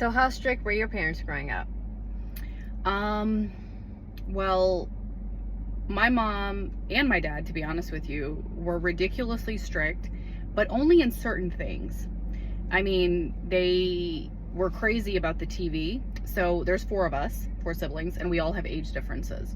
So how strict were your parents growing up? Well, my mom and my dad, to be honest with you, were ridiculously strict, but only in certain things. I mean, they were crazy about the TV. So there's four of us, four siblings, and we all have age differences.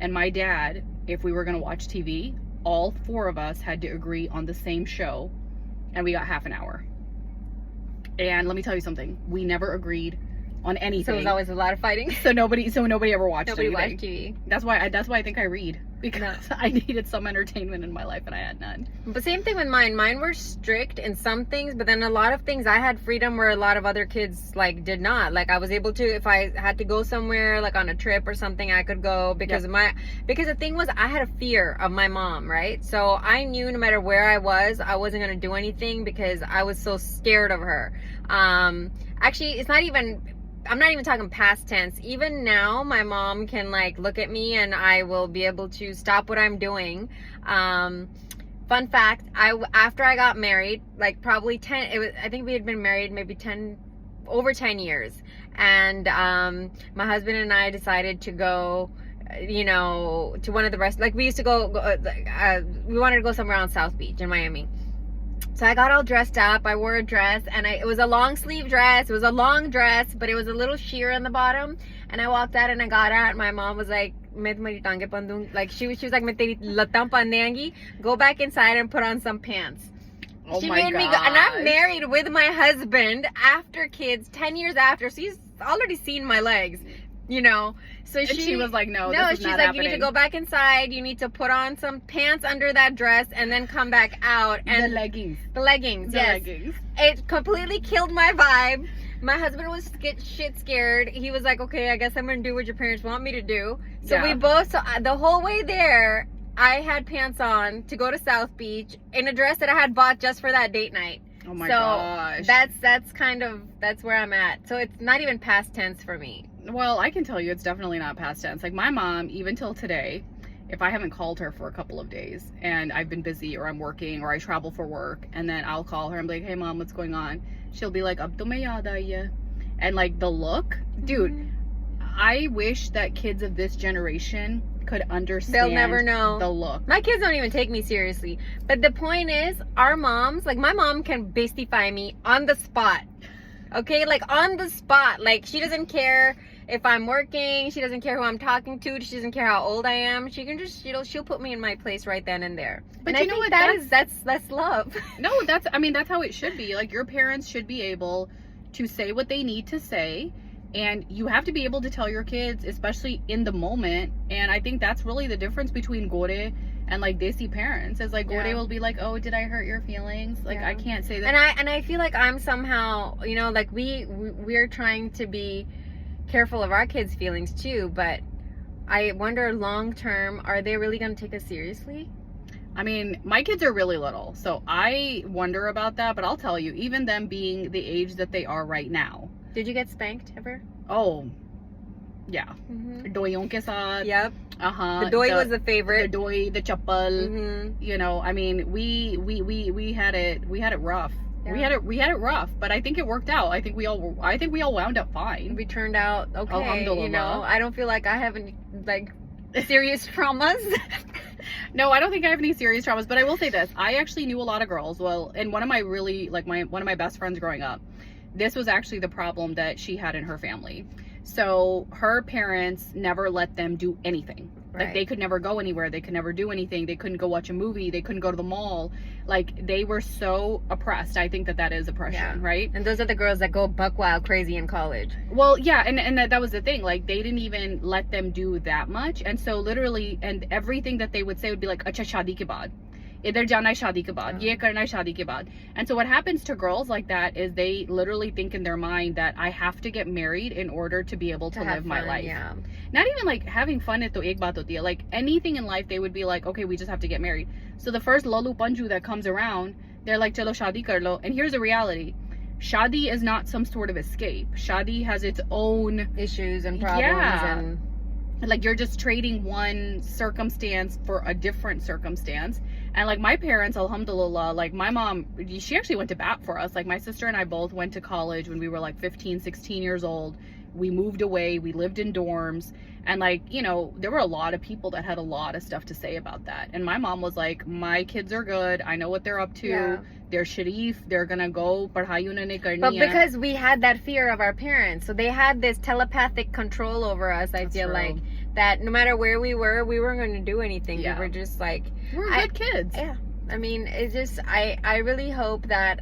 And my dad, if we were going to watch TV, all four of us had to agree on the same show, and we got half an hour. And let me tell you something, we never agreed on anything. So it was always a lot of fighting. So nobody ever watched Nobody anything. watched TV. That's why I think I read, because I needed some entertainment in my life and I had none. But same thing with mine. Mine were strict in some things, but then a lot of things I had freedom where a lot of other kids like did not. Like I was able to, if I had to go somewhere like on a trip or something, I could go because because the thing was I had a fear of my mom, right? So I knew no matter where I wasn't gonna do anything because I was so scared of her. Actually, I'm not even talking past tense. Even now, my mom can like look at me and I will be able to stop what I'm doing. Fun fact, after I got married, like probably I think we had been married maybe over 10 years. And my husband and I decided to go, to one of the rest, like we used to we wanted to go somewhere on South Beach in Miami. So I got all dressed up. I wore a dress, and it was a long sleeve dress. It was a long dress, but it was a little sheer on the bottom. And I walked out and I got out. And my mom was like, like she was like, go back inside and put on some pants. Oh she my made me go, and I'm married with my husband after kids, 10 years after. So he's already seen my legs, So and she was like, no, this is she's not like, happening. you need to go back inside. You need to put on some pants under that dress and then come back out. And the leggings. The leggings, The yes. leggings. It completely killed my vibe. My husband was shit scared. He was like, okay, I guess I'm going to do what your parents want me to do. So we both, the whole way there, I had pants on to go to South Beach in a dress that I had bought just for that date night. Oh my gosh. That's where I'm at. So it's not even past tense for me. Well, I can tell you it's definitely not past tense. Like my mom, even till today, if I haven't called her for a couple of days and I've been busy or I'm working or I travel for work, and then I'll call her and be like, hey mom, what's going on? She'll be like, ab to may yada ya. And like the look, dude, I wish that kids of this generation could understand. They'll never know the look. My kids don't even take me seriously. But the point is, our moms, like my mom can bastify me on the spot. Okay, like on the spot. Like she doesn't care if I'm working. She doesn't care who I'm talking to. She doesn't care how old I am. She can just, she'll put me in my place right then and there. But and you know what? That's love. No, that's how it should be. Like your parents should be able to say what they need to say. And you have to be able to tell your kids, especially in the moment. And I think that's really the difference between Gore and like desi parents. Is like Gore will be like, oh, did I hurt your feelings? Like I can't say that. And I feel like I'm somehow, like we're trying to be careful of our kids' feelings too. But I wonder long term, are they really going to take us seriously? I mean, my kids are really little, so I wonder about that. But I'll tell you, even them being the age that they are right now. Did you get spanked ever? Oh, yeah. Doyong ke saath. Yep. The doy was the favorite. The doy, the chappal. I mean, we had it rough. Yeah. We had it rough, but I think it worked out. I think we all wound up fine. We turned out okay. Alhamdulillah. I don't feel like I have any like serious traumas. No, I don't think I have any serious traumas, but I will say this. I actually knew a lot of girls. Well, and one of my best friends growing up, this was actually the problem that she had in her family. So her parents never let them do anything. Right. Like they could never go anywhere. They could never do anything. They couldn't go watch a movie. They couldn't go to the mall. Like they were so oppressed. I think that is oppression, right? And those are the girls that go buck wild crazy in college. Well, yeah, and that was the thing. Like they didn't even let them do that much. And so literally, and everything that they would say would be like, "Acha shadi ke baad. Idhar jana hai shadi ke baad. Ye karna hai shadi ke baad." And so what happens to girls like that is they literally think in their mind that I have to get married in order to be able to live my life. Yeah. Not even like having fun at to ek baat hoti hai. Like anything in life, they would be like, okay, we just have to get married. So the first lolu panju that comes around, they're like, chalo shadi kar lo. And here's the reality. Shadi is not some sort of escape. Shadi has its own issues and problems and like you're just trading one circumstance for a different circumstance. And like my parents, alhamdulillah, like my mom, she actually went to bat for us. Like my sister and I both went to college when we were like 15, 16 years old. We moved away, we lived in dorms, and like, you know, there were a lot of people that had a lot of stuff to say about that. And my mom was like, my kids are good, I know what they're up to. Yeah. They're sharif, they're gonna go padhai unhone nahi karni But hai. because we had that fear of our parents, so they had this telepathic control over us. I That's feel true. like that no matter where we weren't going to do anything. Yeah. We were just like, We're good kids. yeah. I mean, it's just I really hope that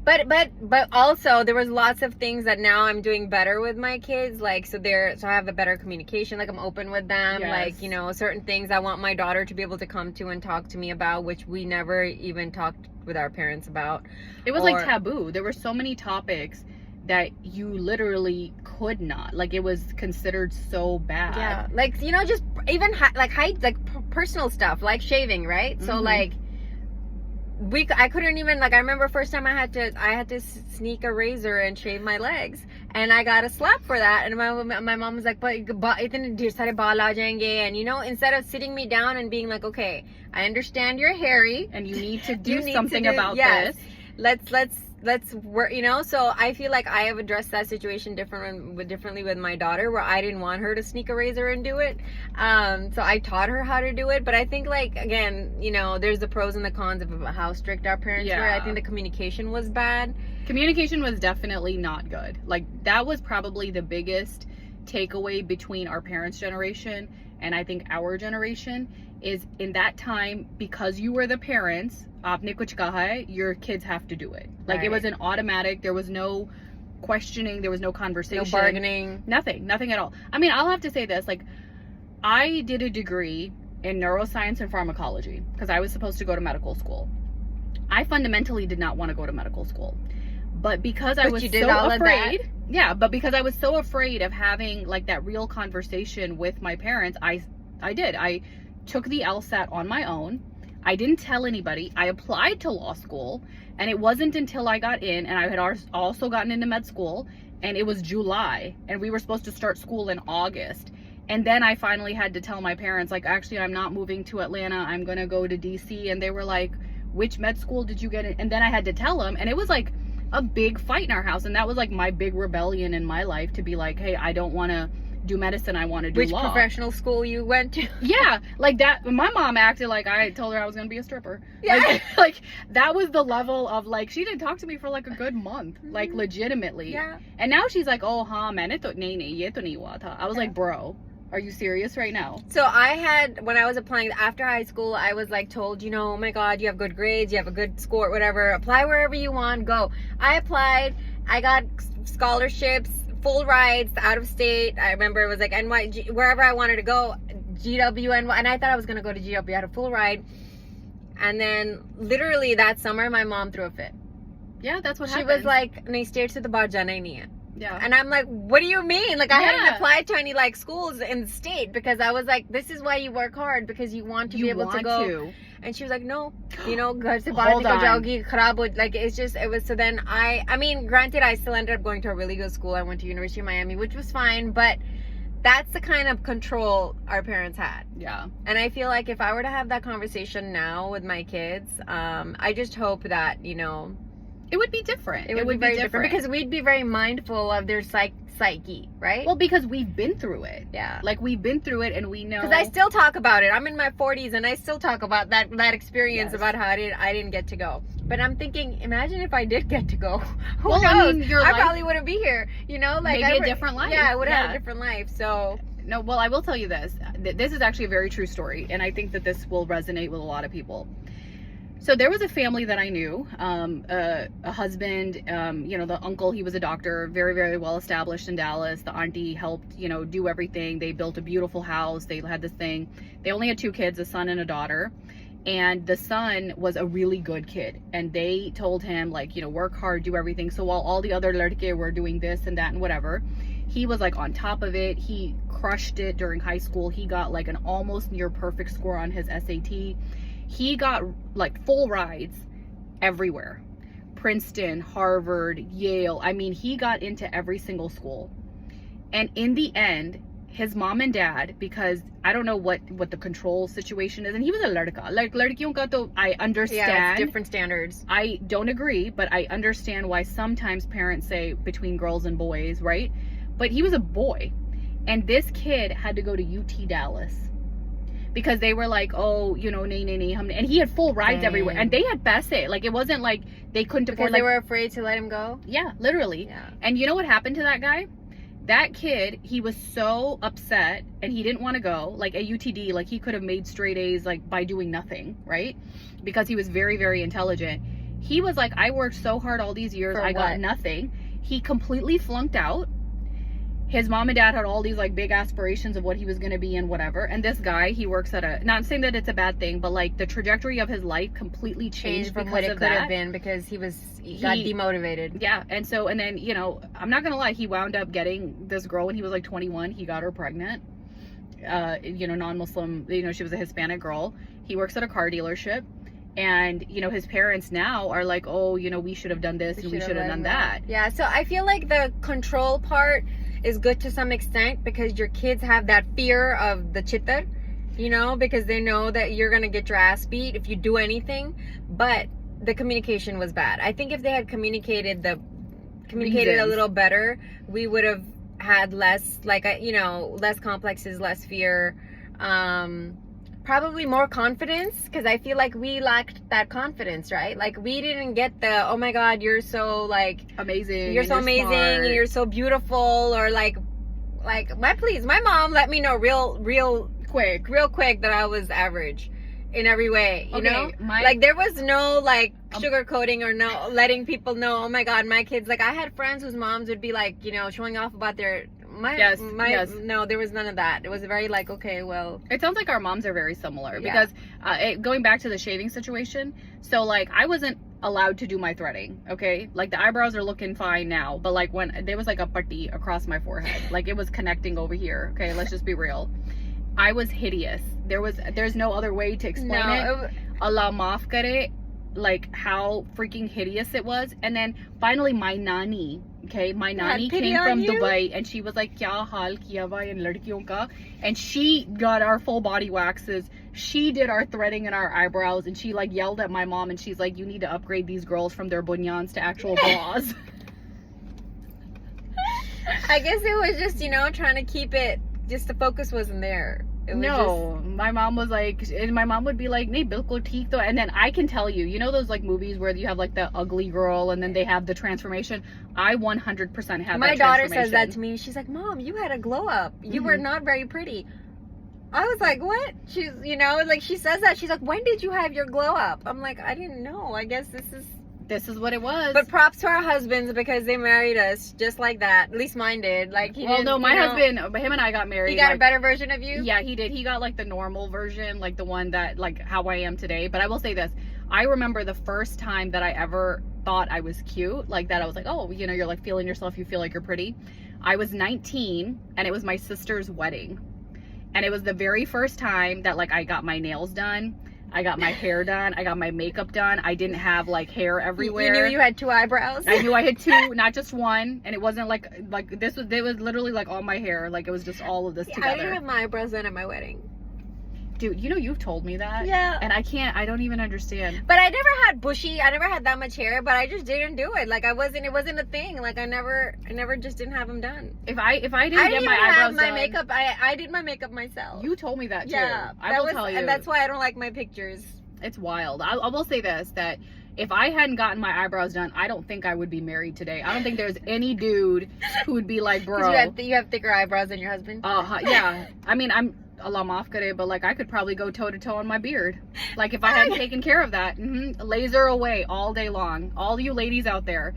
but also there was lots of things that now I'm doing better with my kids, like so I have a better communication, like I'm open with them. Yes. Like, you know, certain things I want my daughter to be able to come to and talk to me about, which we never even talked with our parents about. It was like taboo. There were so many topics that you literally could not, like it was considered so bad. Yeah, like, you know, just even like height, like personal stuff, like shaving, right? So like I couldn't even, like, I remember first time I had to sneak a razor and shave my legs, and I got a slap for that. And my mom was like, but itne dher sare baal aa jayenge, and you know, instead of sitting me down and being like, okay, I understand you're hairy And you need to do something about yes, this. let's work, you know. So I feel like I have addressed that situation differently with my daughter, where I didn't want her to sneak a razor and do it. So I taught her how to do it. But I think, like, again, you know, there's the pros and the cons of how strict our parents were. I think the communication was bad. Communication was definitely not good. Like that was probably the biggest takeaway between our parents' generation and I think our generation, is in that time, because you were the parents, aapne kuch kaha hai, your kids have to do it. Like it was an automatic. There was no questioning, there was no conversation, No bargaining. Nothing at all. I mean, I'll have to say this, like I did a degree in neuroscience and pharmacology because I was supposed to go to medical school. I fundamentally did not want to go to medical school. But because I was so afraid, because I was so afraid of having like that real conversation with my parents, I did. I took the LSAT on my own. I didn't tell anybody. I applied to law school, and it wasn't until I got in, and I had also gotten into med school, and it was July, and we were supposed to start school in August. And then I finally had to tell my parents, like, actually, I'm not moving to Atlanta. I'm going to go to DC. And they were like, which med school did you get in? And then I had to tell them, and it was like a big fight in our house. And that was like my big rebellion in my life, to be like, hey, I don't want to do medicine, I want to do law. Which professional school you went to? Yeah, like that. My mom acted like I told her I was gonna be a stripper. Yeah. Like that was the level of, like, she didn't talk to me for like a good month, like legitimately. Yeah. And now she's like, oh maine to nahi ye to nahi hua tha. I was like, bro, are you serious right now? So I had, when I was applying after high school, I was like told, you know, oh my God, you have good grades, you have a good score, whatever, apply wherever you want, go. I applied, I got scholarships, full rides out of state. I remember it was like NY, wherever I wanted to go, GW, and I thought I was gonna go to GW. I had a full ride, and then literally that summer, my mom threw a fit. Yeah, that's what She happened. was like, "Nahi state se to baat jana hi nahi hai." Yeah. And I'm like, what do you mean? Like, I hadn't applied to any like schools in the state, because I was like, this is why you work hard, because you want to be able to go. And she was like, no, you know, ghar se bahar nikal jaogi, kharab ho, like, it's just, it was, so then I mean, granted, I still ended up going to a really good school. I went to University of Miami, which was fine, but that's the kind of control our parents had. Yeah. And I feel like if I were to have that conversation now with my kids, I just hope that, you know, it would be different. It would be very different, because we'd be very mindful of their psyche, right? Well, because we've been through it. Yeah. Like, we've been through it, and we know. Because I still talk about it. I'm in my 40s, and I still talk about that experience, about how I didn't get to go. But I'm thinking, imagine if I did get to go. Who knows? I mean, I probably wouldn't be here. You know, like, maybe a different life. Yeah, I would have had a different life. So. No, well, I will tell you this. This is actually a very true story, and I think that this will resonate with a lot of people. So there was a family that I knew, a husband, you know, the uncle, he was a doctor, very, very well established in Dallas. The auntie helped, you know, do everything. They built a beautiful house. They had this thing. They only had 2 kids, a son and a daughter. And the son was a really good kid. And they told him, like, you know, work hard, do everything. So while all the other ladke were doing this and that and whatever, he was like on top of it. He crushed it during high school. He got like an almost near perfect score on his SAT. He got like full rides everywhere. Princeton, Harvard, Yale. I mean, he got into every single school. And in the end, his mom and dad, because I don't know what the control situation is, and he was a ladka. Like ladkiyon ka to, I understand. Yeah, it's different standards. I don't agree, but I understand why sometimes parents say between girls and boys, right? But he was a boy, and this kid had to go to UT Dallas because they were like, oh, you know, and he had full rides everywhere, and they had paise. Like, it wasn't like they couldn't afford. Because they were afraid to let him go. Yeah, literally. Yeah. And you know what happened to that guy? That kid, he was so upset and he didn't want to go. Like at UTD, like he could have made straight A's like by doing nothing, right? Because he was very, very intelligent. He was like, I worked so hard all these years, I got nothing. He completely flunked out. His mom and dad had all these like big aspirations of what he was going to be and whatever. And this guy, he works at a, not saying that it's a bad thing, but like the trajectory of his life completely changed from what it could have been, because he got demotivated. Yeah. And so, and then, you know, I'm not going to lie, he wound up getting this girl when he was like 21. He got her pregnant. You know, non-Muslim, you know, she was a Hispanic girl. He works at a car dealership. And, you know, his parents now are like, oh, you know, we should have done this and we should have done that. Yeah. So I feel like the control part is good to some extent, because your kids have that fear of the chitar, you know, because they know that you're going to get your ass beat if you do anything. But the communication was bad. I think if they had communicated a little better, we would have had less, like, you know, less complexes, less fear, probably more confidence, because I feel like we lacked that confidence, right? Like, we didn't get the, oh my god, you're so like amazing, you're so amazing, smart, and you're so beautiful, or like my mom let me know real quick that I was average in every way, you know? Like, there was no like sugarcoating or no letting people know, oh my god, my kids, like, I had friends whose moms would be like, you know, showing off about their no, there was none of that. It was very like, okay, well, it sounds like our moms are very similar, because going back to the shaving situation, so like I wasn't allowed to do my threading, okay? Like, the eyebrows are looking fine now, but like when there was like a patti across my forehead, like it was connecting over here, okay? Let's just be real. I was hideous. There's no other way to explain it. Allah maaf kare, like how freaking hideous it was. And then finally my nani, okay, my nani came from Dubai, and she was like, kya hal kiya hua in ladkiyon ka, and she got our full body waxes, she did our threading and our eyebrows, and she like yelled at my mom, and she's like, you need to upgrade these girls from their bunyans to actual bras. I guess it was just, you know, trying to keep it, just the focus wasn't there. My mom was like, and my mom would be like, nahi bilkul theek to. And then I can tell you, you know those like movies where you have like the ugly girl and then they have the transformation? I 100% have my daughter says that to me. She's like, Mom, you had a glow up, you were not very pretty. I was like, what? She's, you know, like, she says that, she's like, when did you have your glow up? I'm like, I didn't know. I guess this is what it was. But props to our husbands, because they married us just like that. At least mine did. Like, my husband, him and I got married. He got like, a better version of you? Yeah, he did. He got like the normal version, like the one that, like how I am today. But I will say this. I remember the first time that I ever thought I was cute, like that I was like, oh, you know, you're like feeling yourself, you feel like you're pretty. I was 19, and it was my sister's wedding. And it was the very first time that like I got my nails done. I got my hair done. I got my makeup done. I didn't have like hair everywhere. You knew you had 2 eyebrows? I knew I had 2, not just one. And it wasn't like this was, it was literally like all my hair. Like, it was just all of this together. I didn't have my eyebrows done at my wedding. Dude, you know, you've told me that. Yeah. And I don't even understand. But I never had bushy, I never had that much hair, but I just didn't do it. Like, it wasn't a thing. Like, I never just didn't have them done. If I didn't get my eyebrows done, makeup, I did my makeup myself. You told me that too. Yeah. I will tell you. And that's why I don't like my pictures. It's wild. I will say this, that if I hadn't gotten my eyebrows done, I don't think I would be married today. I don't think there's any dude who would be like, bro. You have thicker eyebrows than your husband? Yeah. I mean, I'm Allah maaf kare, but like I could probably go toe to toe on my beard. Like, if I hadn't taken care of that. Laser away all day long. All you ladies out there,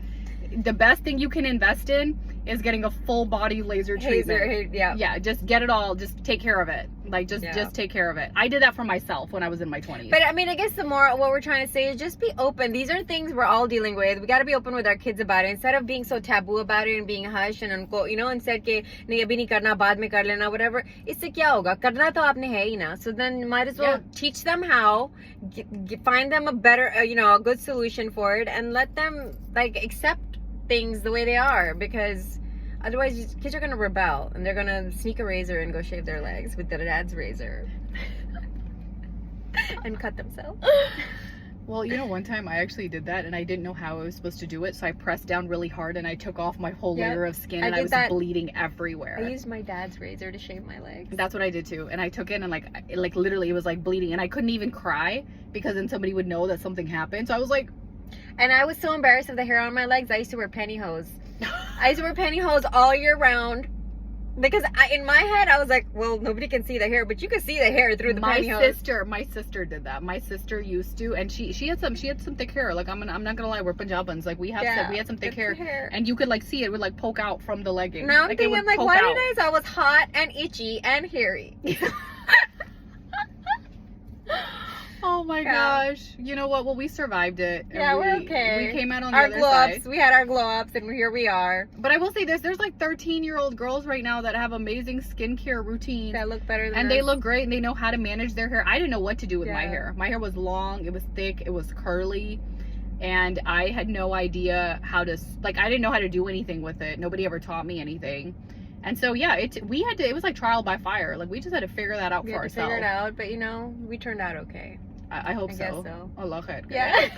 the best thing you can invest in is getting a full body laser treatment. Yeah, just get it all. Just take care of it. Like, just take care of it. I did that for myself when I was in my 20s. But I mean, I guess what we're trying to say is just be open. These are things we're all dealing with. We got to be open with our kids about it, instead of being so taboo about it and being hush and unko, you know, instead ke nahi abhi nahi karna, baad mein kar lena, whatever. Isse kya hoga? Karna to aapne hai hi na. So then might as well teach them how, find them a better, you know, a good solution for it, and let them like accept things the way they are, because Otherwise, kids are gonna rebel and they're gonna sneak a razor and go shave their legs with their dad's razor and cut themselves. Well, you know, one time I actually did that and I didn't know how I was supposed to do it, so I pressed down really hard and I took off my whole layer of skin and I was bleeding everywhere. I used my dad's razor to shave my legs. That's what I did too, and I took it and like literally it was like bleeding, and I couldn't even cry because then somebody would know that something happened. So I was like, and I was so embarrassed of the hair on my legs. I used to wear pantyhose. I used to wear pantyhose all year round. Because in my head, I was like, well, nobody can see the hair, but you can see the hair through the pantyhose. My sister did that. My sister used to, and she had some thick hair. Like I'm not gonna lie, we're Punjabans. Like we had some thick hair, and you could like see it would like poke out from the legging. Now I'm thinking like, why did I? I was hot and itchy and hairy. Oh my gosh. You know what? Well, we survived it. Yeah, we're okay. We came out on the other side. We had our glow ups and here we are. But I will say this, there's like 13-year-old girls right now that have amazing skincare routines. That look better than And they look great and they know how to manage their hair. I didn't know what to do with my hair. My hair was long, it was thick, it was curly. And I had no idea how to, like, I didn't know how to do anything with it. Nobody ever taught me anything. And so, yeah, it was like trial by fire. Like, we just had to figure that out for ourselves. Figure it out, but you know, we turned out okay. I hope so. Guess so. Allah khair. Yeah.